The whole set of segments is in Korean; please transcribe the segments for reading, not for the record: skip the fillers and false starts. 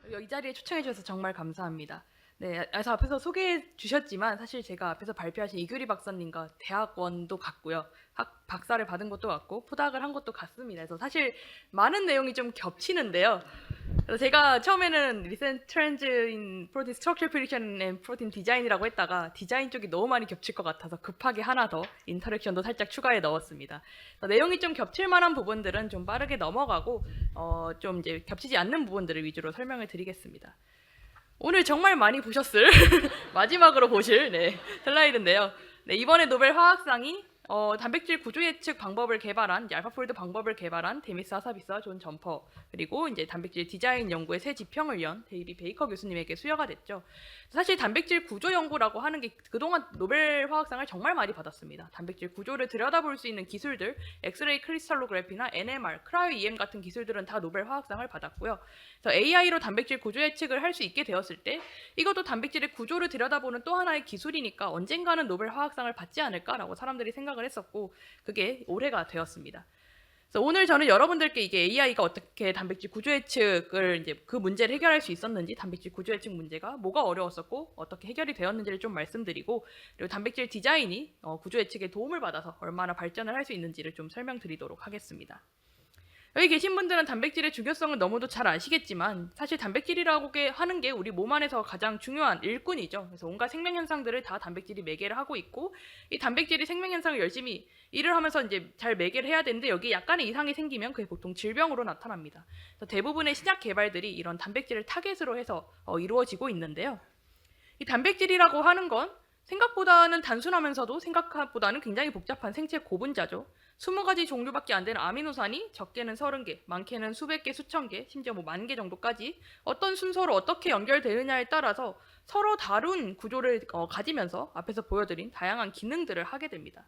이 자리에 초청해 주셔서 정말 감사합니다. 네, 그래서 앞에서 소개해 주셨지만 사실 제가 앞에서 발표하신 이규리 박사님과 대학원도 갔고요. 박사를 받은 것도 같고 포닥을 한 것도 같습니다. 그래서 사실 많은 내용이 좀 겹치는데요. 그래서 제가 처음에는 Recent Trends in Protein Structure Prediction and Protein Design이라고 했다가 디자인 쪽이 너무 많이 겹칠 것 같아서 급하게 하나 더 인터랙션도 살짝 추가해 넣었습니다. 내용이 좀 겹칠 만한 부분들은 좀 빠르게 넘어가고 좀 이제 겹치지 않는 부분들을 위주로 설명을 드리겠습니다. 오늘 정말 많이 보셨을 마지막으로 보실 슬라이드인데요. 이번에 노벨 화학상이 단백질 구조 예측 방법을 개발한 알파폴드 방법을 개발한 데미스 하사비스와 존 점퍼 그리고 이제 단백질 디자인 연구의 새 지평을 연 데이비 베이커 교수님에게 수여가 됐죠. 사실 단백질 구조 연구라고 하는 게 그동안 노벨 화학상을 정말 많이 받았습니다. 단백질 구조를 들여다볼 수 있는 기술들, 엑스레이 크리스탈로그래피나 NMR, 크라이오 EM 같은 기술들은 다 노벨 화학상을 받았고요. 그래서 AI로 단백질 구조 예측을 할 수 있게 되었을 때 이것도 단백질의 구조를 들여다보는 또 하나의 기술이니까 언젠가는 노벨 화학상을 받지 않을까라고 사람들이 생각을 했었고 그게 올해가 되었습니다. 그래서 오늘 저는 여러분들께 이게 AI가 어떻게 단백질 구조 예측을 이제 그 문제를 해결할 수 있었는지, 단백질 구조 예측 문제가 뭐가 어려웠었고 어떻게 해결이 되었는지를 좀 말씀드리고, 그리고 단백질 디자인이 구조 예측에 도움을 받아서 얼마나 발전을 할 수 있는지를 좀 설명드리도록 하겠습니다. 여기 계신 분들은 단백질의 중요성을 너무도 잘 아시겠지만 사실 단백질이라고 하는 게 우리 몸 안에서 가장 중요한 일꾼이죠. 그래서 온갖 생명현상들을 다 단백질이 매개를 하고 있고 이 단백질이 생명현상을 열심히 일을 하면서 이제 잘 매개를 해야 되는데 여기 약간의 이상이 생기면 그게 보통 질병으로 나타납니다. 그래서 대부분의 신약 개발들이 이런 단백질을 타겟으로 해서 이루어지고 있는데요. 이 단백질이라고 하는 건 생각보다는 단순하면서도 생각보다는 굉장히 복잡한 생체 고분자죠. 20가지 종류밖에 안 되는 아미노산이 적게는 30개, 많게는 수백 개, 수천 개, 심지어 뭐 만 개 정도까지 어떤 순서로 어떻게 연결되느냐에 따라서 서로 다른 구조를 가지면서 앞에서 보여드린 다양한 기능들을 하게 됩니다.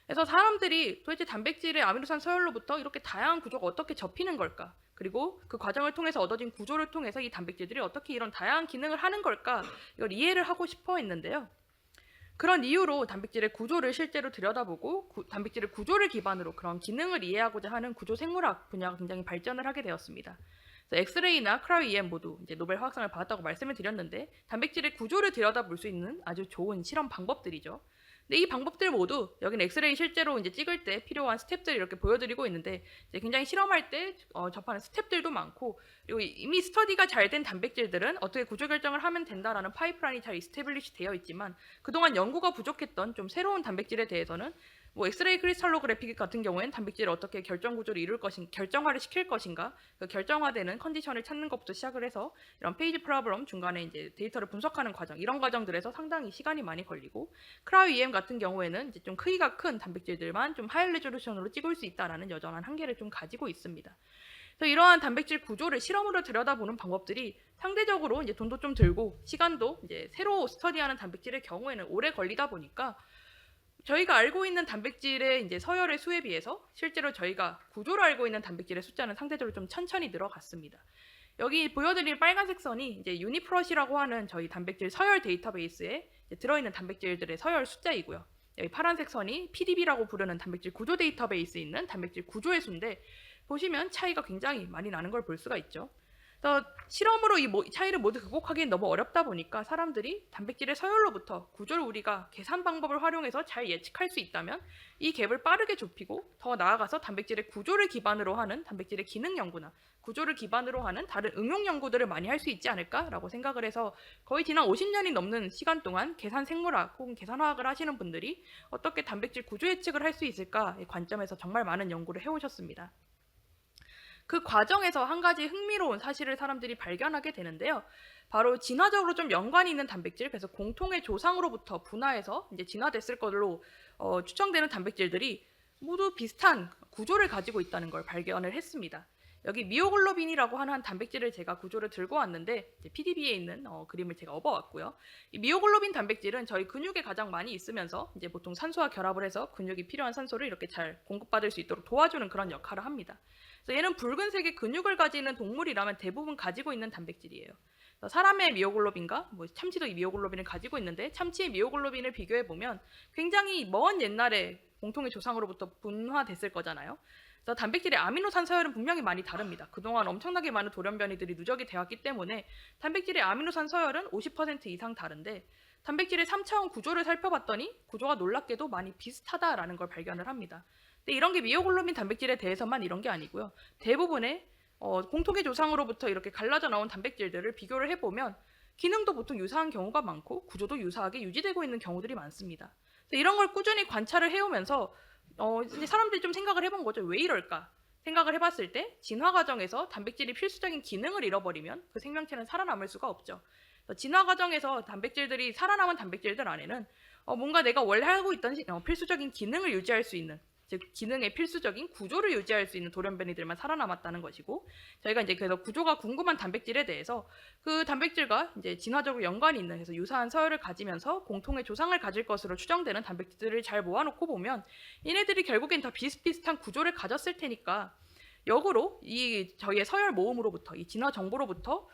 그래서 사람들이 도대체 단백질의 아미노산 서열로부터 이렇게 다양한 구조가 어떻게 접히는 걸까? 그리고 그 과정을 통해서 얻어진 구조를 통해서 이 단백질들이 어떻게 이런 다양한 기능을 하는 걸까? 이걸 이해를 하고 싶어 했는데요. 그런 이유로 단백질의 구조를 실제로 들여다보고 단백질의 구조를 기반으로 그런 기능을 이해하고자 하는 구조 생물학 분야가 굉장히 발전을 하게 되었습니다. 엑스레이나 크라이오 EM 모두 이제 노벨 화학상을 받았다고 말씀을 드렸는데 단백질의 구조를 들여다볼 수 있는 아주 좋은 실험 방법들이죠. 근데 이 방법들 모두 여기는 엑스레이 실제로 이제 찍을 때 필요한 스텝들을 이렇게 보여드리고 있는데 이제 굉장히 실험할 때 접하는 스텝들도 많고 그리고 이미 스터디가 잘 된 단백질들은 어떻게 구조 결정을 하면 된다라는 파이프라인이 잘 이스태블리시 되어 있지만 그동안 연구가 부족했던 좀 새로운 단백질에 대해서는 뭐 엑스레이 크리스탈로그래픽 같은 경우에는 단백질을 어떻게 결정 구조를 이룰 것인가, 결정화를 시킬 것인가, 그 결정화되는 컨디션을 찾는 것부터 시작을 해서 이런 페이지 프로블럼 중간에 이제 데이터를 분석하는 과정, 이런 과정들에서 상당히 시간이 많이 걸리고 크라이오 EM 같은 경우에는 이제 좀 크기가 큰 단백질들만 좀 하이 레졸루션으로 찍을 수 있다라는 여전한 한계를 좀 가지고 있습니다. 그래서 이러한 단백질 구조를 실험으로 들여다보는 방법들이 상대적으로 이제 돈도 좀 들고 시간도 이제 새로 스터디하는 단백질의 경우에는 오래 걸리다 보니까 저희가 알고 있는 단백질의 이제 서열의 수에 비해서 실제로 저희가 구조를 알고 있는 단백질의 숫자는 상대적으로 좀 천천히 늘어갔습니다. 여기 보여드린 빨간색 선이 이제 유니프롯이라고 하는 저희 단백질 서열 데이터베이스에 들어있는 단백질들의 서열 숫자이고요. 여기 파란색 선이 PDB라고 부르는 단백질 구조 데이터베이스에 있는 단백질 구조의 수인데 보시면 차이가 굉장히 많이 나는 걸 볼 수가 있죠. 실험으로 이 차이를 모두 극복하기는 너무 어렵다 보니까 사람들이 단백질의 서열로부터 구조를 우리가 계산 방법을 활용해서 잘 예측할 수 있다면 이 갭을 빠르게 좁히고 더 나아가서 단백질의 구조를 기반으로 하는 단백질의 기능 연구나 구조를 기반으로 하는 다른 응용 연구들을 많이 할 수 있지 않을까라고 생각을 해서 거의 지난 50년이 넘는 시간 동안 계산 생물학 혹은 계산화학을 하시는 분들이 어떻게 단백질 구조 예측을 할 수 있을까의 관점에서 정말 많은 연구를 해오셨습니다. 그 과정에서 한 가지 흥미로운 사실을 사람들이 발견하게 되는데요. 바로 진화적으로 좀 연관이 있는 단백질, 그래서 공통의 조상으로부터 분화해서 이제 진화됐을 걸로 추정되는 단백질들이 모두 비슷한 구조를 가지고 있다는 걸 발견을 했습니다. 여기 미오글로빈이라고 하는 한 단백질을 제가 구조를 들고 왔는데 PDB에 있는 그림을 제가 업어왔고요. 이 미오글로빈 단백질은 저희 근육에 가장 많이 있으면서 이제 보통 산소와 결합을 해서 근육이 필요한 산소를 이렇게 잘 공급받을 수 있도록 도와주는 그런 역할을 합니다. 그래서 얘는 붉은색의 근육을 가지는 동물이라면 대부분 가지고 있는 단백질이에요. 사람의 미오글로빈과 참치도 이 미오글로빈을 가지고 있는데 참치의 미오글로빈을 비교해 보면 굉장히 먼 옛날에 공통의 조상으로부터 분화됐을 거잖아요. 그래서 단백질의 아미노산 서열은 분명히 많이 다릅니다. 그동안 엄청나게 많은 돌연 변이들이 누적이 되었기 때문에 단백질의 아미노산 서열은 50% 이상 다른데 단백질의 3차원 구조를 살펴봤더니 구조가 놀랍게도 많이 비슷하다라는 걸 발견을 합니다. 근데 이런 게 미오글로빈 단백질에 대해서만 이런 게 아니고요. 대부분의 공통의 조상으로부터 이렇게 갈라져 나온 단백질들을 비교를 해보면 기능도 보통 유사한 경우가 많고 구조도 유사하게 유지되고 있는 경우들이 많습니다. 그래서 이런 걸 꾸준히 관찰을 해오면서 이제 사람들이 좀 생각을 해본 거죠. 왜 이럴까? 생각을 해봤을 때 진화 과정에서 단백질이 필수적인 기능을 잃어버리면 그 생명체는 살아남을 수가 없죠. 진화 과정에서 단백질들이 살아남은 단백질들 안에는 뭔가 내가 원래 하고 있던 필수적인 기능을 유지할 수 있는, 즉 기능의 필수적인 구조를 유지할 수 있는 돌연변이들만 살아남았다는 것이고, 저희가 이제 그래서 구조가 궁금한 단백질에 대해서 그 단백질과 이제 진화적으로 연관이 있는, 그래서 유사한 서열을 가지면서 공통의 조상을 가질 것으로 추정되는 단백질들을 잘 모아놓고 보면 얘네들이 결국엔 다 비슷비슷한 구조를 가졌을 테니까 역으로 이 저희의 서열 모음으로부터, 이 진화 정보로부터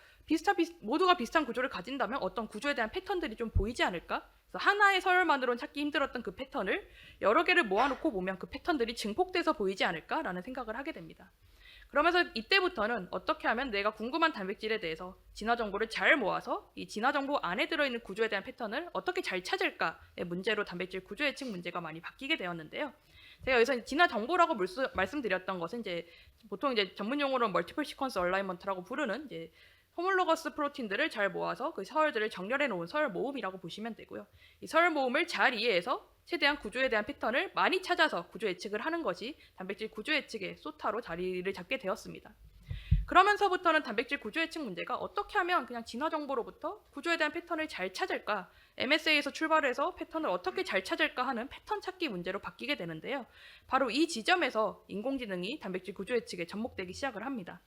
모두가 비슷한 구조를 가진다면 어떤 구조에 대한 패턴들이 좀 보이지 않을까? 그래서 하나의 서열만으로는 찾기 힘들었던 그 패턴을 여러 개를 모아놓고 보면 그 패턴들이 증폭돼서 보이지 않을까라는 생각을 하게 됩니다. 그러면서 이때부터는 어떻게 하면 내가 궁금한 단백질에 대해서 진화 정보를 잘 모아서 이 진화 정보 안에 들어있는 구조에 대한 패턴을 어떻게 잘 찾을까의 문제로 단백질 구조 예측 문제가 많이 바뀌게 되었는데요. 제가 여기서 진화 정보라고 말씀드렸던 것은 이제 보통 이제 전문 용어로 멀티플 시퀀스 얼라이먼트라고 부르는 이제 호몰로거스 프로틴들을 잘 모아서 그 서열들을 정렬해 놓은 서열 모음이라고 보시면 되고요. 이 서열 모음을 잘 이해해서 최대한 구조에 대한 패턴을 많이 찾아서 구조 예측을 하는 것이 단백질 구조 예측의 소타로 자리를 잡게 되었습니다. 그러면서부터는 단백질 구조 예측 문제가 어떻게 하면 그냥 진화 정보로부터 구조에 대한 패턴을 잘 찾을까, MSA에서 출발해서 패턴을 어떻게 잘 찾을까 하는 패턴 찾기 문제로 바뀌게 되는데요. 바로 이 지점에서 인공지능이 단백질 구조 예측에 접목되기 시작을 합니다.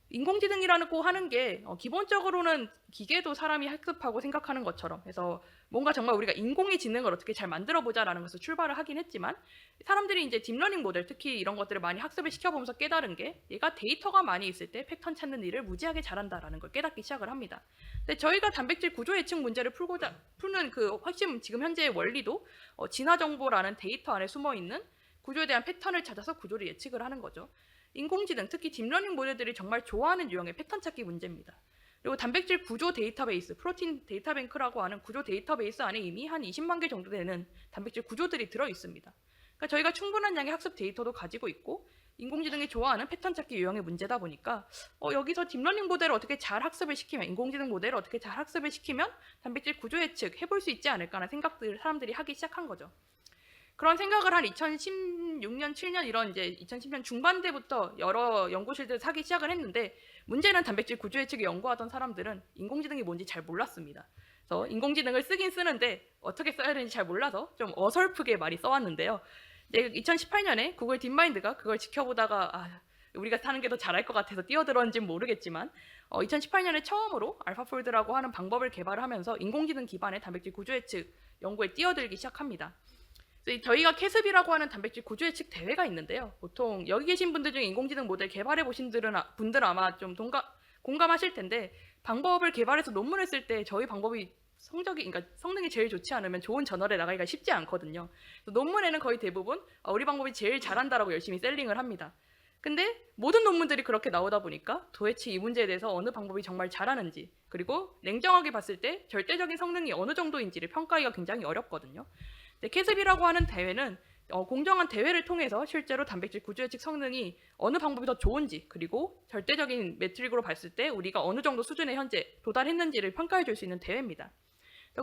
인공지능이라고 하는 게 기본적으로는 기계도 사람이 학습하고 생각하는 것처럼 해서 뭔가 정말 우리가 인공의 지능을 어떻게 잘 만들어보자라는 것을 출발을 하긴 했지만 사람들이 이제 딥러닝 모델 특히 이런 것들을 많이 학습을 시켜보면서 깨달은 게 얘가 데이터가 많이 있을 때 패턴 찾는 일을 무지하게 잘한다라는 걸 깨닫기 시작을 합니다. 근데 저희가 단백질 구조 예측 문제를 푸는 그 핵심 지금 현재의 원리도 진화 정보라는 데이터 안에 숨어있는 구조에 대한 패턴을 찾아서 구조를 예측을 하는 거죠. 인공지능, 특히 딥러닝 모델들이 정말 좋아하는 유형의 패턴 찾기 문제입니다. 그리고 단백질 구조 데이터베이스, 프로틴 데이터뱅크라고 하는 구조 데이터베이스 안에 이미 한 20만 개 정도 되는 단백질 구조들이 들어 있습니다. 그러니까 저희가 충분한 양의 학습 데이터도 가지고 있고 인공지능이 좋아하는 패턴 찾기 유형의 문제다 보니까 여기서 딥러닝 모델을 어떻게 잘 학습을 시키면, 인공지능 모델을 어떻게 잘 학습을 시키면 단백질 구조 예측 해볼 수 있지 않을까라는 생각들을 사람들이 하기 시작한 거죠. 그런 생각을 한 2016년, 7년 이런 이제 2010년 중반대부터 여러 연구실들 하기 시작을 했는데 문제는 단백질 구조 예측을 연구하던 사람들은 인공지능이 뭔지 잘 몰랐습니다. 그래서 인공지능을 쓰긴 쓰는데 어떻게 써야 되는지 잘 몰라서 좀 어설프게 많이 써왔는데요. 2018년에 구글 딥마인드가 그걸 지켜보다가 우리가 사는 게 더 잘할 것 같아서 뛰어들었는지는 모르겠지만 2018년에 처음으로 알파폴드라고 하는 방법을 개발하면서 인공지능 기반의 단백질 구조 예측 연구에 뛰어들기 시작합니다. 저희가 캐습이라고 하는 단백질 구조 예측 대회가 있는데요. 보통 여기 계신 분들 중에 인공지능 모델 개발해 보신 분들은 아마 좀 공감하실 텐데 방법을 개발해서 논문을 쓸 때 저희 방법이 그러니까 성능이 제일 좋지 않으면 좋은 저널에 나가기가 쉽지 않거든요. 논문에는 거의 대부분 우리 방법이 제일 잘한다라고 열심히 셀링을 합니다. 근데 모든 논문들이 그렇게 나오다 보니까 도대체 이 문제에 대해서 어느 방법이 정말 잘하는지, 그리고 냉정하게 봤을 때 절대적인 성능이 어느 정도인지를 평가하기가 굉장히 어렵거든요. 캐습이라고 하는 대회는 공정한 대회를 통해서 실제로 단백질 구조 예측 성능이 어느 방법이 더 좋은지, 그리고 절대적인 매트릭으로 봤을 때 우리가 어느 정도 수준에 현재 도달했는지를 평가해 줄 수 있는 대회입니다.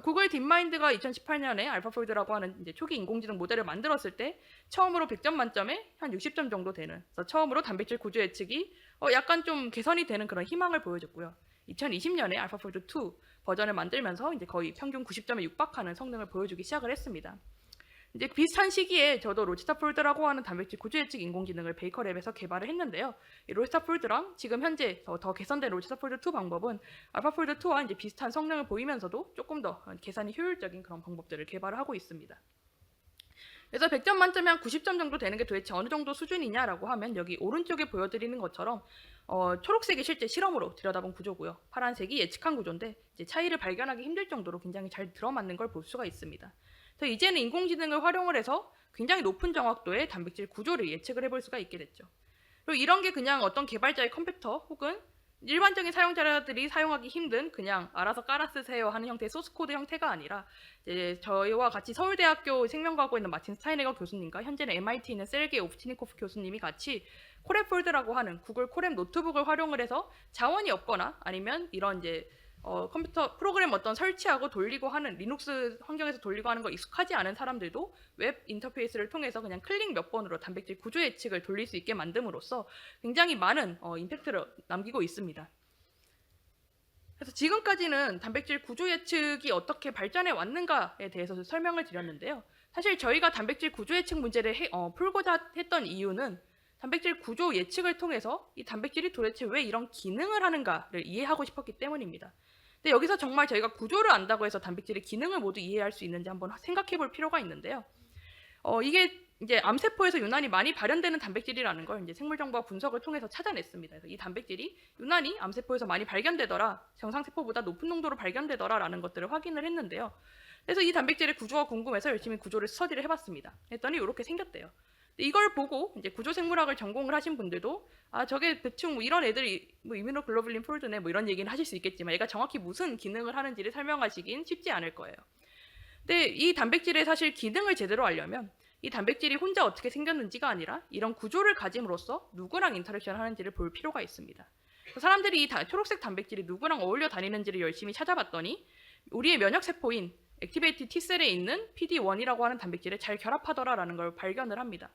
구글 딥마인드가 2018년에 알파폴드라고 하는 이제 초기 인공지능 모델을 만들었을 때 처음으로 100점 만점에 한 60점 정도 되는, 그래서 처음으로 단백질 구조 예측이 약간 좀 개선이 되는 그런 희망을 보여줬고요. 2020년에 알파폴드 2 버전을 만들면서 이제 거의 평균 90점에 육박하는 성능을 보여주기 시작을 했습니다. 이제 비슷한 시기에 저도 로치타폴드라고 하는 단백질 구조 예측 인공지능을 베이커랩에서 개발을 했는데요. 이 로치타폴드랑 지금 현재 더 개선된 로치타폴드 2 방법은 알파폴드 2와 이제 비슷한 성능을 보이면서도 조금 더 계산이 효율적인 그런 방법들을 개발을 하고 있습니다. 그래서 100점 만점에 한 90점 정도 되는 게 도대체 어느 정도 수준이냐라고 하면 여기 오른쪽에 보여드리는 것처럼 초록색이 실제 실험으로 들여다본 구조고요. 파란색이 예측한 구조인데 이제 차이를 발견하기 힘들 정도로 굉장히 잘 들어맞는 걸 볼 수가 있습니다. 그래서 이제는 인공지능을 활용을 해서 굉장히 높은 정확도의 단백질 구조를 예측을 해볼 수가 있게 됐죠. 그리고 이런 게 그냥 어떤 개발자의 컴퓨터 혹은 일반적인 사용자들이 사용하기 힘든 그냥 알아서 깔아 쓰세요 하는 형태의 소스 코드 형태가 아니라 이제 저희와 같이 서울대학교 생명과학고에 있는 마틴 스타이네거 교수님과 현재는 MIT에 있는 세르게이 오프치니코프 교수님이 같이 코랩폴드라고 하는 구글 코랩 노트북을 활용을 해서 자원이 없거나 아니면 이런 이제 컴퓨터 프로그램 어떤 설치하고 돌리고 하는 리눅스 환경에서 돌리고 하는 거 익숙하지 않은 사람들도 웹 인터페이스를 통해서 그냥 클릭 몇 번으로 단백질 구조 예측을 돌릴 수 있게 만듦으로써 굉장히 많은 임팩트를 남기고 있습니다. 그래서 지금까지는 단백질 구조 예측이 어떻게 발전해 왔는가에 대해서 설명을 드렸는데요. 사실 저희가 단백질 구조 예측 문제를 풀고자 했던 이유는 단백질 구조 예측을 통해서 이 단백질이 도대체 왜 이런 기능을 하는가를 이해하고 싶었기 때문입니다. 근데 여기서 정말 저희가 구조를 안다고 해서 단백질의 기능을 모두 이해할 수 있는지 한번 생각해 볼 필요가 있는데요. 이게 이제 암세포에서 유난히 많이 발현되는 단백질이라는 걸 이제 생물정보학 분석을 통해서 찾아냈습니다. 그래서 이 단백질이 유난히 암세포에서 많이 발견되더라, 정상세포보다 높은 농도로 발견되더라라는 것들을 확인을 했는데요. 그래서 이 단백질의 구조가 궁금해서 열심히 구조를 스터디를 해봤습니다. 했더니 이렇게 생겼대요. 이걸 보고 이제 구조생물학을 전공을 하신 분들도 저게 대충 뭐 이런 애들이 뭐 이뮤노글로불린 폴드네 뭐 이런 얘기는 하실 수 있겠지만 얘가 정확히 무슨 기능을 하는지를 설명하시긴 쉽지 않을 거예요. 근데 이 단백질의 사실 기능을 제대로 알려면 이 단백질이 혼자 어떻게 생겼는지가 아니라 이런 구조를 가짐으로써 누구랑 인터랙션 하는지를 볼 필요가 있습니다. 사람들이 이 초록색 단백질이 누구랑 어울려 다니는지를 열심히 찾아봤더니 우리의 면역세포인 액티베이티 T셀에 있는 PD-1이라고 하는 단백질에 잘 결합하더라라는 걸 발견을 합니다.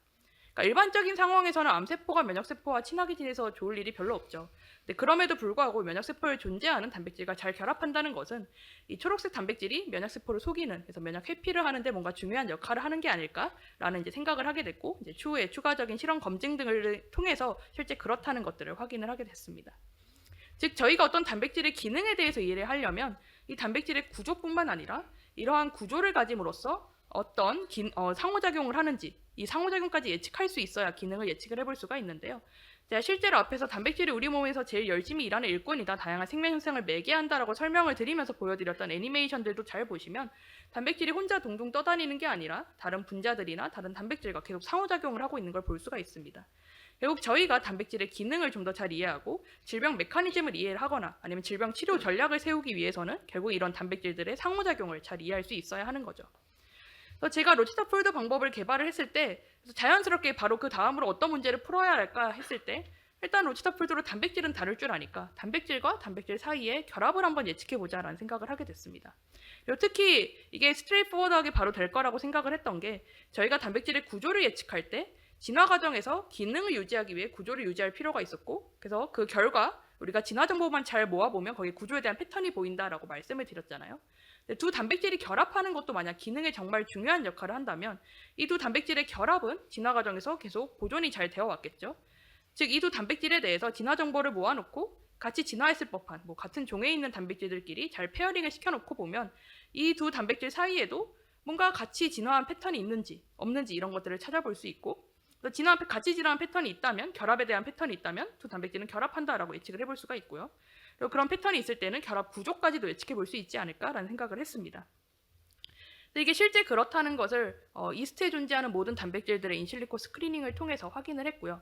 그러니까 일반적인 상황에서는 암세포가 면역세포와 친하게 지내서 좋을 일이 별로 없죠. 근데 그럼에도 불구하고 면역세포에 존재하는 단백질과 잘 결합한다는 것은 이 초록색 단백질이 면역세포를 속이는, 그래서 면역 회피를 하는데 뭔가 중요한 역할을 하는 게 아닐까라는 이제 생각을 하게 됐고, 이제 추후에 추가적인 실험 검증 등을 통해서 실제 그렇다는 것들을 확인을 하게 됐습니다. 즉 저희가 어떤 단백질의 기능에 대해서 이해를 하려면 이 단백질의 구조뿐만 아니라 이러한 구조를 가짐으로써 어떤 상호작용을 하는지 이 상호작용까지 예측할 수 있어야 기능을 예측을 해볼 수가 있는데요. 제가 실제로 앞에서 단백질이 우리 몸에서 제일 열심히 일하는 일꾼이다, 다양한 생명 현상을 매개한다라고 설명을 드리면서 보여드렸던 애니메이션들도 잘 보시면 단백질이 혼자 둥둥 떠다니는 게 아니라 다른 분자들이나 다른 단백질과 계속 상호작용을 하고 있는 걸 볼 수가 있습니다. 결국 저희가 단백질의 기능을 좀 더 잘 이해하고 질병 메커니즘을 이해를 하거나 아니면 질병 치료 전략을 세우기 위해서는 결국 이런 단백질들의 상호작용을 잘 이해할 수 있어야 하는 거죠. 그래서 제가 로치스터 폴드 방법을 개발을 했을 때 자연스럽게 바로 그 다음으로 어떤 문제를 풀어야 할까 했을 때 일단 로치스터 폴드로 단백질은 다룰 줄 아니까 단백질과 단백질 사이에 결합을 한번 예측해보자라는 생각을 하게 됐습니다. 그리고 특히 이게 스트레이트포워드하게 바로 될 거라고 생각을 했던 게 저희가 단백질의 구조를 예측할 때 진화 과정에서 기능을 유지하기 위해 구조를 유지할 필요가 있었고 그래서 그 결과 우리가 진화 정보만 잘 모아보면 거기에 구조에 대한 패턴이 보인다라고 말씀을 드렸잖아요. 두 단백질이 결합하는 것도 만약 기능에 정말 중요한 역할을 한다면 이 두 단백질의 결합은 진화 과정에서 계속 보존이 잘 되어 왔겠죠. 즉 이 두 단백질에 대해서 진화 정보를 모아놓고 같이 진화했을 법한 같은 종에 있는 단백질들끼리 잘 페어링을 시켜놓고 보면 이 두 단백질 사이에도 뭔가 같이 진화한 패턴이 있는지 없는지 이런 것들을 찾아볼 수 있고 같이 진화한 패턴이 있다면 결합에 대한 패턴이 있다면 두 단백질은 결합한다라고 예측을 해볼 수가 있고요. 그리고 그런 패턴이 있을 때는 결합 구조까지도 예측해 볼 수 있지 않을까라는 생각을 했습니다. 이게 실제 그렇다는 것을 이스트에 존재하는 모든 단백질들의 인실리코 스크리닝을 통해서 확인을 했고요.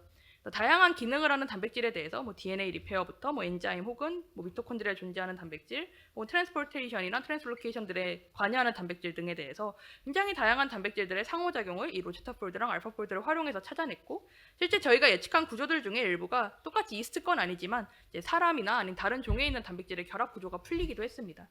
다양한 기능을 하는 단백질에 대해서 DNA 리페어부터 엔자임 혹은 미토콘드리아에 존재하는 단백질, 트랜스포테이션이나 트랜스로케이션들에 관여하는 단백질 등에 대해서 굉장히 다양한 단백질들의 상호작용을 이 로체스터폴드랑 알파폴드를 활용해서 찾아냈고 실제 저희가 예측한 구조들 중에 일부가 똑같이 이스트 건 아니지만 이제 사람이나 아닌 다른 종에 있는 단백질의 결합 구조가 풀리기도 했습니다.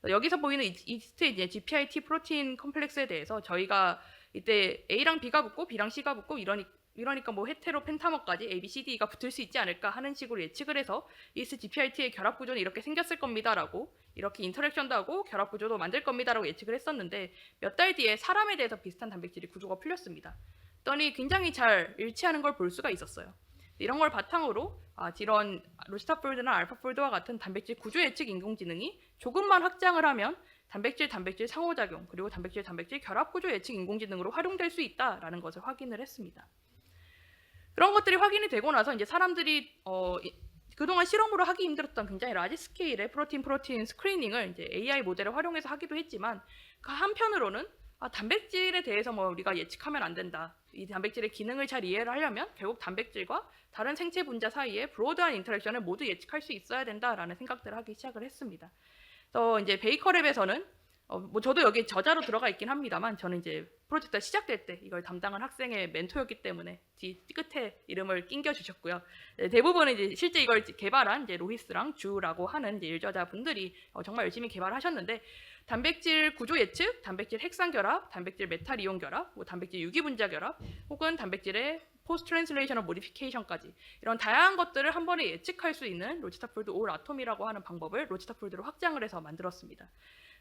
여기서 보이는 이스트의 이제 GPIT 프로틴 컴플렉스에 대해서 저희가 이때 A랑 B가 붙고 B랑 C가 붙고 이러니까 헤테로 펜타머까지 A, B, C, D가 붙을 수 있지 않을까 하는 식으로 예측을 해서 이스 GPIT의 결합 구조는 이렇게 생겼을 겁니다라고 이렇게 인터랙션도 하고 결합 구조도 만들 겁니다라고 예측을 했었는데 몇 달 뒤에 사람에 대해서 비슷한 단백질이 구조가 풀렸습니다. 그랬더니 굉장히 잘 일치하는 걸 볼 수가 있었어요. 이런 걸 바탕으로 이런 로시타폴드나 알파폴드와 같은 단백질 구조 예측 인공지능이 조금만 확장을 하면 단백질 상호작용 그리고 단백질 결합 구조 예측 인공지능으로 활용될 수 있다라는 것을 확인을 했습니다. 그런 것들이 확인이 되고 나서 이제 사람들이 그동안 실험으로 하기 힘들었던 굉장히 라지 스케일의 프로틴 스크리닝을 이제 AI 모델을 활용해서 하기도 했지만 그 한편으로는 단백질에 대해서 뭐 우리가 예측하면 안 된다. 이 단백질의 기능을 잘 이해를 하려면 결국 단백질과 다른 생체 분자 사이에 브로드한 인터랙션을 모두 예측할 수 있어야 된다라는 생각들을 하기 시작을 했습니다. 또 이제 베이커랩에서는 뭐 저도 여기 저자로 들어가 있긴 합니다만 저는 이제 프로젝트가 시작될 때 이걸 담당한 학생의 멘토였기 때문에 뒤 끝에 이름을 낑겨 주셨고요. 대부분은 이제 실제 이걸 개발한 이제 로히스랑 주라고 하는 이제 일저자분들이 정말 열심히 개발하셨는데 단백질 구조 예측, 단백질 핵산 결합, 단백질 메탈 이온 결합, 뭐 단백질 유기 분자 결합, 혹은 단백질의 포스트 트랜슬레이셔널 모디피케이션까지 이런 다양한 것들을 한 번에 예측할 수 있는 로치스타폴드 올 아톰이라고 하는 방법을 로치스타폴드로 확장을 해서 만들었습니다.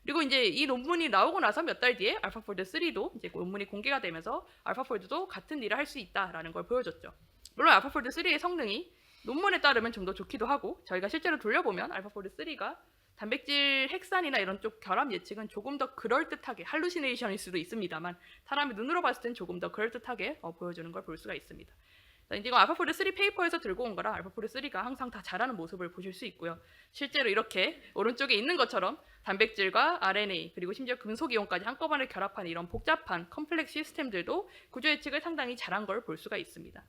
그리고 이제 이 논문이 나오고 나서 몇 달 뒤에 알파폴드 3도 이제 논문이 공개가 되면서 알파폴드도 같은 일을 할 수 있다라는 걸 보여줬죠. 물론 알파폴드 3의 성능이 논문에 따르면 좀 더 좋기도 하고 저희가 실제로 돌려보면 알파폴드 3가 단백질 핵산이나 이런 쪽 결합 예측은 조금 더 그럴듯하게 할루시네이션일 수도 있습니다만 사람이 눈으로 봤을 땐 조금 더 그럴듯하게 보여주는 걸 볼 수가 있습니다. 이제 이거 알파폴드 3 페이퍼에서 들고 온 거라 알파폴드 3가 항상 다 잘하는 모습을 보실 수 있고요. 실제로 이렇게 오른쪽에 있는 것처럼 단백질과 RNA 그리고 심지어 금속 이온까지 한꺼번에 결합한 이런 복잡한 컴플렉스 시스템들도 구조 예측을 상당히 잘한 걸 볼 수가 있습니다.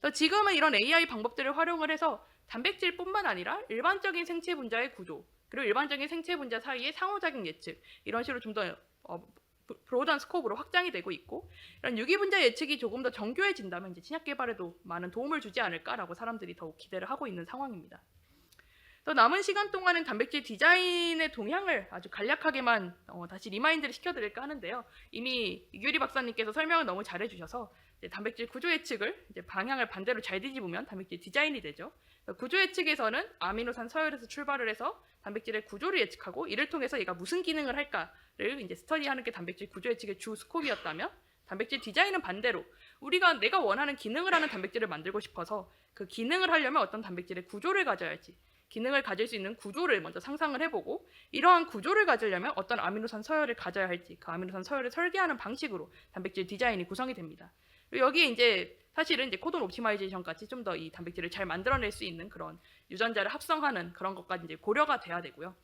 그래서 지금은 이런 AI 방법들을 활용을 해서 단백질뿐만 아니라 일반적인 생체 분자의 구조 그리고 일반적인 생체 분자 사이의 상호작용 예측 이런 식으로 좀 더 브로드한 스코프로 확장이 되고 있고 이런 유기 분자 예측이 조금 더 정교해진다면 이제 신약 개발에도 많은 도움을 주지 않을까라고 사람들이 더욱 기대를 하고 있는 상황입니다. 또 남은 시간 동안은 단백질 디자인의 동향을 아주 간략하게만 다시 리마인드를 시켜드릴까 하는데요. 이미 이규리 박사님께서 설명을 너무 잘해주셔서 이제 단백질 구조 예측을 이제 방향을 반대로 잘 뒤집으면 단백질 디자인이 되죠. 구조 예측에서는 아미노산 서열에서 출발을 해서 단백질의 구조를 예측하고 이를 통해서 얘가 무슨 기능을 할까를 이제 스터디하는 게 단백질 구조 예측의 주 스콥이었다면 단백질 디자인은 반대로 내가 원하는 기능을 하는 단백질을 만들고 싶어서 그 기능을 하려면 어떤 단백질의 구조를 가져야 할지 기능을 가질 수 있는 구조를 먼저 상상을 해보고 이러한 구조를 가지려면 어떤 아미노산 서열을 가져야 할지 그 아미노산 서열을 설계하는 방식으로 단백질 디자인이 구성이 됩니다. 그리고 여기에 이제 사실은 이제 코돈 옵티마이제이션 같이 좀 더 이 단백질을 잘 만들어낼 수 있는 그런 유전자를 합성하는 그런 것까지 이제 고려가 돼야 되고요.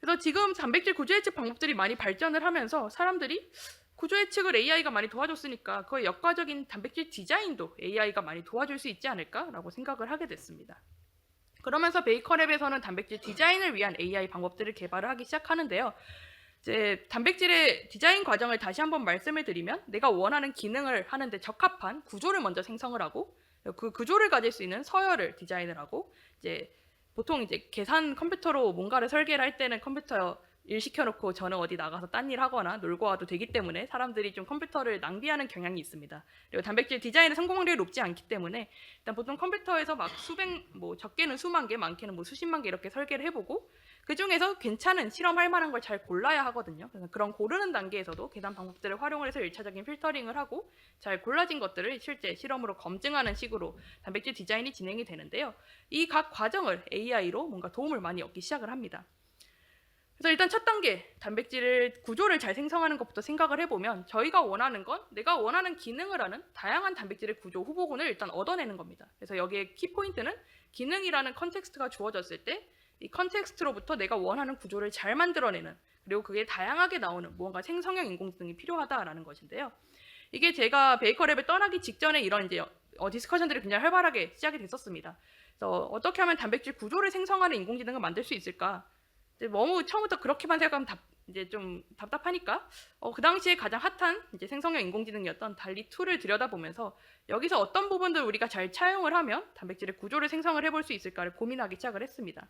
그래서 지금 단백질 구조 예측 방법들이 많이 발전을 하면서 사람들이 구조 예측을 AI가 많이 도와줬으니까 그의 역과적인 단백질 디자인도 AI가 많이 도와줄 수 있지 않을까라고 생각을 하게 됐습니다. 그러면서 베이커랩에서는 단백질 디자인을 위한 AI 방법들을 개발을 하기 시작하는데요. 이제 단백질의 디자인 과정을 다시 한번 말씀을 드리면 내가 원하는 기능을 하는데 적합한 구조를 먼저 생성을 하고 그 구조를 가질 수 있는 서열을 디자인을 하고 이제 보통 이제 계산 컴퓨터로 뭔가를 설계를 할 때는 컴퓨터 일 시켜놓고 저는 어디 나가서 딴 일 하거나 놀고 와도 되기 때문에 사람들이 좀 컴퓨터를 낭비하는 경향이 있습니다. 그리고 단백질 디자인의 성공 확률이 높지 않기 때문에 일단 보통 컴퓨터에서 막 적게는 수만 개, 많게는 뭐 수십만 개 이렇게 설계를 해보고 그 중에서 괜찮은 실험할 만한 걸 잘 골라야 하거든요. 그래서 그런 고르는 단계에서도 계산 방법들을 활용을 해서 1차적인 필터링을 하고 잘 골라진 것들을 실제 실험으로 검증하는 식으로 단백질 디자인이 진행이 되는데요. 이 각 과정을 AI로 뭔가 도움을 많이 얻기 시작을 합니다. 그래서 일단 첫 단계, 단백질을 구조를 잘 생성하는 것부터 생각을 해보면 저희가 원하는 건 내가 원하는 기능을 하는 다양한 단백질의 구조 후보군을 일단 얻어내는 겁니다. 그래서 여기에 키포인트는 기능이라는 컨텍스트가 주어졌을 때 이 컨텍스트로부터 내가 원하는 구조를 잘 만들어내는 그리고 그게 다양하게 나오는 무언가 생성형 인공지능이 필요하다라는 것인데요. 이게 제가 베이커랩을 떠나기 직전에 이런 이제 디스커션들이 굉장히 활발하게 시작이 됐었습니다. 그래서 어떻게 하면 단백질 구조를 생성하는 인공지능을 만들 수 있을까? 너무 처음부터 그렇게만 생각하면 이제 좀 답답하니까 그 당시에 가장 핫한 이제 생성형 인공지능이었던 달리2를 들여다보면서 여기서 어떤 부분들 우리가 잘 차용을 하면 단백질의 구조를 생성을 해볼 수 있을까를 고민하기 시작을 했습니다.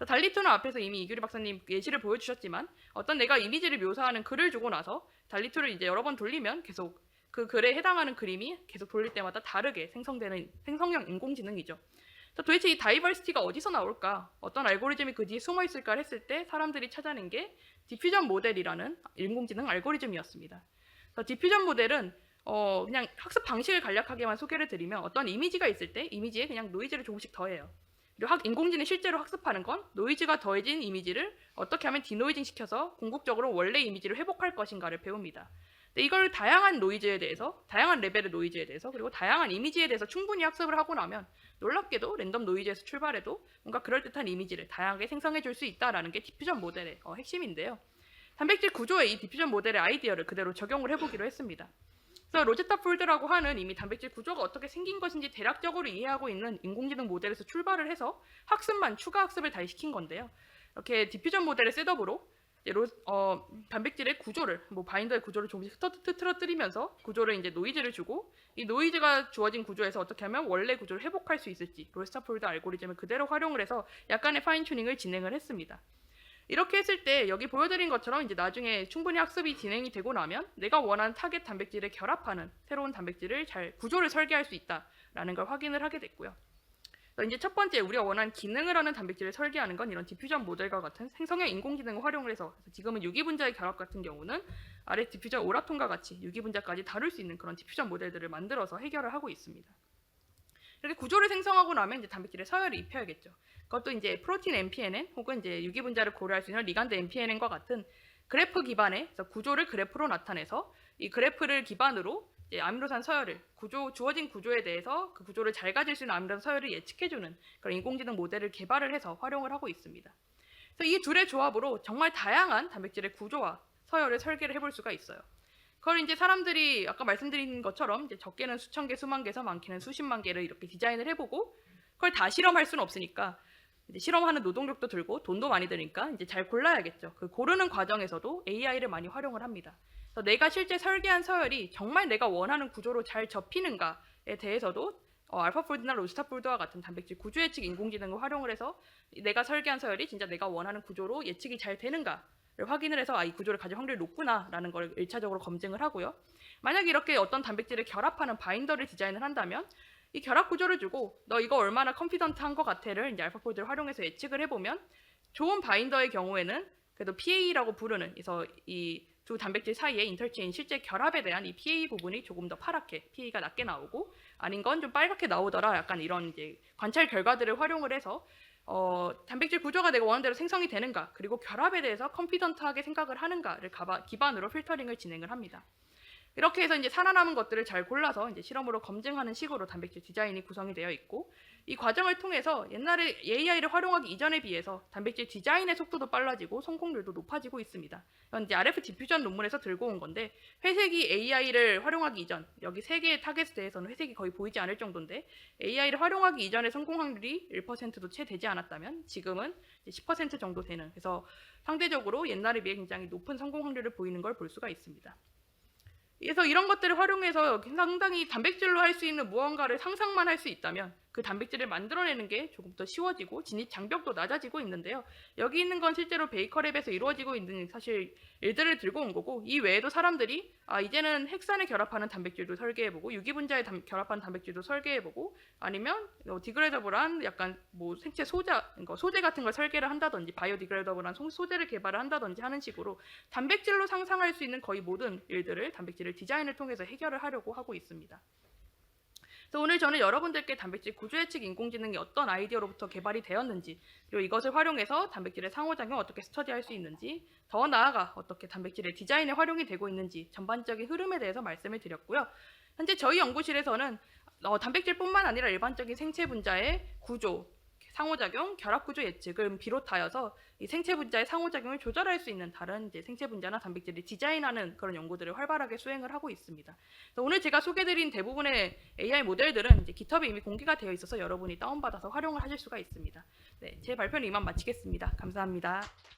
달리2는 앞에서 이미 이규리 박사님 예시를 보여주셨지만 어떤 내가 이미지를 묘사하는 글을 주고 나서 달리2를 이제 여러 번 돌리면 계속 그 글에 해당하는 그림이 계속 돌릴 때마다 다르게 생성되는 생성형 인공지능이죠. 도대체 이 다이버시티가 어디서 나올까? 어떤 알고리즘이 그 뒤에 숨어 있을까 했을 때 사람들이 찾아낸 게 디퓨전 모델이라는 인공지능 알고리즘이었습니다. 디퓨전 모델은 그냥 학습 방식을 간략하게만 소개를 드리면 어떤 이미지가 있을 때 이미지에 그냥 노이즈를 조금씩 더해요. 그리고 인공지능이 실제로 학습하는 건 노이즈가 더해진 이미지를 어떻게 하면 디노이징 시켜서 궁극적으로 원래 이미지를 회복할 것인가를 배웁니다. 이걸 다양한 노이즈에 대해서, 다양한 레벨의 노이즈에 대해서, 그리고 다양한 이미지에 대해서 충분히 학습을 하고 나면 놀랍게도 랜덤 노이즈에서 출발해도 뭔가 그럴듯한 이미지를 다양하게 생성해 줄 수 있다는 게 디퓨전 모델의 핵심인데요. 단백질 구조에 이 디퓨전 모델의 아이디어를 그대로 적용을 해보기로 했습니다. 그래서 로제타 폴드라고 하는 이미 단백질 구조가 어떻게 생긴 것인지 대략적으로 이해하고 있는 인공지능 모델에서 출발을 해서 학습만 추가 학습을 다시 시킨 건데요. 이렇게 디퓨전 모델의 셋업으로 단백질의 구조를 바인더의 구조를 조금씩 흐트러뜨리면서 구조를 이제 노이즈를 주고 이 노이즈가 주어진 구조에서 어떻게 하면 원래 구조를 회복할 수 있을지 로제타 폴드 알고리즘을 그대로 활용을 해서 약간의 파인 튜닝을 진행을 했습니다. 이렇게 했을 때 여기 보여드린 것처럼 이제 나중에 충분히 학습이 진행이 되고 나면 내가 원하는 타겟 단백질에 결합하는 새로운 단백질을 잘 구조를 설계할 수 있다라는 걸 확인을 하게 됐고요. 이제 첫 번째 우리가 원하는 기능을 하는 단백질을 설계하는 건 이런 디퓨전 모델과 같은 생성형 인공지능을 활용을 해서 지금은 유기분자의 결합 같은 경우는 아래 디퓨전 오라톤과 같이 유기분자까지 다룰 수 있는 그런 디퓨전 모델들을 만들어서 해결을 하고 있습니다. 이렇게 구조를 생성하고 나면 이제 단백질에 서열을 입혀야겠죠. 그것도 이제 프로틴 MPNN 혹은 이제 유기분자를 고려할 수 있는 리간드 MPNN과 같은 그래프 기반의 구조를 그래프로 나타내서 이 그래프를 기반으로 이제 아미노산 서열을 주어진 구조에 대해서 그 구조를 잘 가질 수 있는 아미노산 서열을 예측해주는 그런 인공지능 모델을 개발을 해서 활용을 하고 있습니다. 그래서 이 둘의 조합으로 정말 다양한 단백질의 구조와 서열을 설계를 해볼 수가 있어요. 그걸 이제 사람들이 아까 말씀드린 것처럼 이제 적게는 수천 개, 수만 개에서 많게는 수십만 개를 이렇게 디자인을 해보고 그걸 다 실험할 수는 없으니까 이제 실험하는 노동력도 들고 돈도 많이 드니까 이제 잘 골라야겠죠. 그 고르는 과정에서도 AI를 많이 활용을 합니다. 그래서 내가 실제 설계한 서열이 정말 내가 원하는 구조로 잘 접히는가에 대해서도 알파폴드나 로제타폴드와 같은 단백질 구조 예측 인공지능을 활용을 해서 내가 설계한 서열이 진짜 내가 원하는 구조로 예측이 잘 되는가 를 확인을 해서 이 구조를 가질 확률이 높구나라는 걸 1차적으로 검증을 하고요. 만약에 이렇게 어떤 단백질을 결합하는 바인더를 디자인을 한다면 이 결합 구조를 주고 너 이거 얼마나 컨피던트한 것 같아를 이제 알파폴드를 활용해서 예측을 해보면 좋은 바인더의 경우에는 그래도 PA라고 부르는 그래서 이 두 단백질 사이의 인터체인 실제 결합에 대한 이 PA 부분이 조금 더 파랗게 PA가 낮게 나오고 아닌 건 좀 빨갛게 나오더라 약간 이런 이제 관찰 결과들을 활용을 해서 단백질 구조가 내가 원하는 대로 생성이 되는가 그리고 결합에 대해서 컨피던트하게 생각을 하는가를 기반으로 필터링을 진행을 합니다. 이렇게 해서 이제 살아남은 것들을 잘 골라서 이제 실험으로 검증하는 식으로 단백질 디자인이 구성이 되어 있고 이 과정을 통해서 옛날에 AI를 활용하기 이전에 비해서 단백질 디자인의 속도도 빨라지고 성공률도 높아지고 있습니다. 이건 이제 RF 디퓨전 논문에서 들고 온 건데 회색이 AI를 활용하기 이전 여기 세 개의 타겟에 대해서는 회색이 거의 보이지 않을 정도인데 AI를 활용하기 이전에 성공 확률이 1%도 채 되지 않았다면 지금은 10% 정도 되는 그래서 상대적으로 옛날에 비해 굉장히 높은 성공 확률을 보이는 걸 볼 수가 있습니다. 그래서 이런 것들을 활용해서 상당히 단백질로 할 수 있는 무언가를 상상만 할 수 있다면 그 단백질을 만들어내는 게 조금 더 쉬워지고 진입 장벽도 낮아지고 있는데요. 여기 있는 건 실제로 베이커랩에서 이루어지고 있는 사실 일들을 들고 온 거고 이 외에도 사람들이 이제는 핵산을 결합하는 단백질도 설계해보고 유기분자에 결합하는 단백질도 설계해보고 아니면 디그레더블한 약간 생체 소재 같은 걸 설계를 한다든지 바이오디그레더블한 소재를 개발을 한다든지 하는 식으로 단백질로 상상할 수 있는 거의 모든 일들을 단백질을 디자인을 통해서 해결을 하려고 하고 있습니다. 그래서 오늘 저는 여러분들께 단백질 구조 예측 인공지능이 어떤 아이디어로부터 개발이 되었는지 그리고 이것을 활용해서 단백질의 상호작용을 어떻게 스터디할 수 있는지 더 나아가 어떻게 단백질의 디자인에 활용이 되고 있는지 전반적인 흐름에 대해서 말씀을 드렸고요. 현재 저희 연구실에서는 단백질뿐만 아니라 일반적인 생체 분자의 구조, 상호작용, 결합구조 예측을 비롯하여서 이 생체 분자의 상호작용을 조절할 수 있는 다른 이제 생체 분자나 단백질을 디자인하는 그런 연구들을 활발하게 수행을 하고 있습니다. 오늘 제가 소개드린 대부분의 AI 모델들은 이제 GitHub에 이미 공개가 되어 있어서 여러분이 다운받아서 활용을 하실 수가 있습니다. 네, 제 발표는 이만 마치겠습니다. 감사합니다.